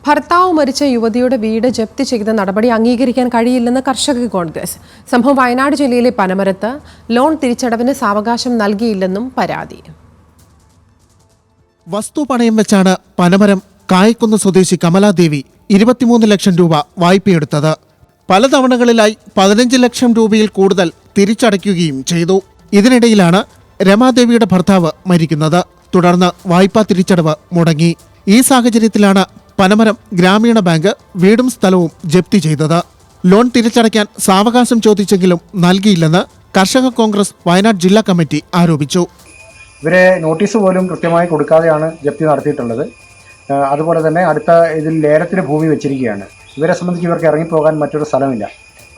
ഭർത്താവ് മരിച്ച യുവതിയുടെ വീട് ജപ്തി ചെയ്ത നടപടി അംഗീകരിക്കാൻ കഴിയില്ലെന്ന് കർഷക കോൺഗ്രസ്. സംഭവം വയനാട് ജില്ലയിലെ പനമരത്ത് ലോൺ തിരിച്ചടവിന് സാവകാശം നൽകിയില്ലെന്നും പരാതി. വസ്തു പണയം വെച്ചാണ് പനമരം കായക്കുന്ന് സ്വദേശി കമലാദേവി 23 ലക്ഷം രൂപ വായ്പയെടുത്തത്. പല തവണകളിലായി 15 ലക്ഷം രൂപയിൽ കൂടുതൽ തിരിച്ചടയ്ക്കുകയും ചെയ്തു. ഇതിനിടയിലാണ് രമാദേവിയുടെ ഭർത്താവ് മരിക്കുന്നത്. തുടർന്ന് വായ്പാ തിരിച്ചടവ് മുടങ്ങി. ഈ സാഹചര്യത്തിലാണ് പനമരം ഗ്രാമീണ ബാങ്ക് വീടും സ്ഥലവും ജപ്തി ചെയ്തത്. ലോൺ തിരിച്ചടയ്ക്കാൻ സാവകാശം ചോദിച്ചെങ്കിലും നൽകിയില്ലെന്ന് കർഷക കോൺഗ്രസ് വയനാട് ജില്ലാ കമ്മിറ്റി ആരോപിച്ചു. ഇവരെ നോട്ടീസ് പോലും കൃത്യമായി കൊടുക്കാതെയാണ് ജപ്തി നടത്തിയിട്ടുള്ളത്. അതുപോലെ തന്നെ അടുത്ത ഇതിൽ ലേലത്തിന് ഭൂമി വെച്ചിരിക്കുകയാണ്. ഇവരെ സംബന്ധിച്ച് ഇവർക്ക് ഇറങ്ങിപ്പോകാൻ മറ്റൊരു സ്ഥലമില്ല.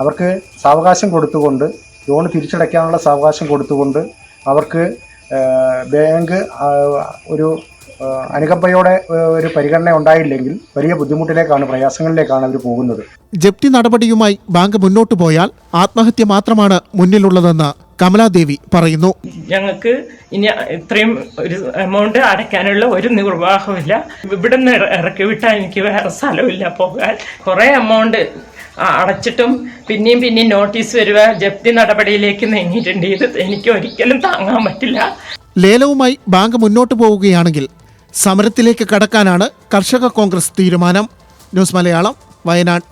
അവർക്ക് സാവകാശം കൊടുത്തുകൊണ്ട്, ലോൺ തിരിച്ചടയ്ക്കാനുള്ള സാവകാശം കൊടുത്തുകൊണ്ട് അവർക്ക് ബാങ്ക് ഒരു അനുകമ്പയോടെ ഒരു പരിഗണന ഉണ്ടായില്ലെങ്കിൽ വലിയ ബുദ്ധിമുട്ടിലേക്കാണ്, പ്രയാസങ്ങളിലേക്കാണ് അവർ പോകുന്നത്. ജപ്തി നടപടിയുമായി ബാങ്ക് മുന്നോട്ടു പോയാൽ ആത്മഹത്യ മാത്രമാണ് മുന്നിലുള്ളതെന്ന് കമലാദേവി പറയുന്നു. ഞങ്ങൾക്ക് ഇനി ഇത്രയും ഒരു എമൗണ്ട് അടയ്ക്കാനുള്ള ഒരു നിർവാഹമില്ല. ഇവിടെ നിന്ന് ഇറക്കി വിട്ടാൽ എനിക്ക് വേറെ സ്ഥലമില്ല പോകാൻ. കുറേ എമൗണ്ട് അടച്ചിട്ടും പിന്നെയും നോട്ടീസ് വരിക, ജപ്തി നടപടിയിലേക്ക് നീങ്ങിയിട്ടുണ്ട്. ഇത് എനിക്ക് ഒരിക്കലും താങ്ങാൻ പറ്റില്ല. ലേലവുമായി ബാങ്ക് മുന്നോട്ടു പോവുകയാണെങ്കിൽ സമരത്തിലേക്ക് കടക്കാനാണ് കർഷക കോൺഗ്രസ് തീരുമാനം. ന്യൂസ് മലയാളം, വയനാട്.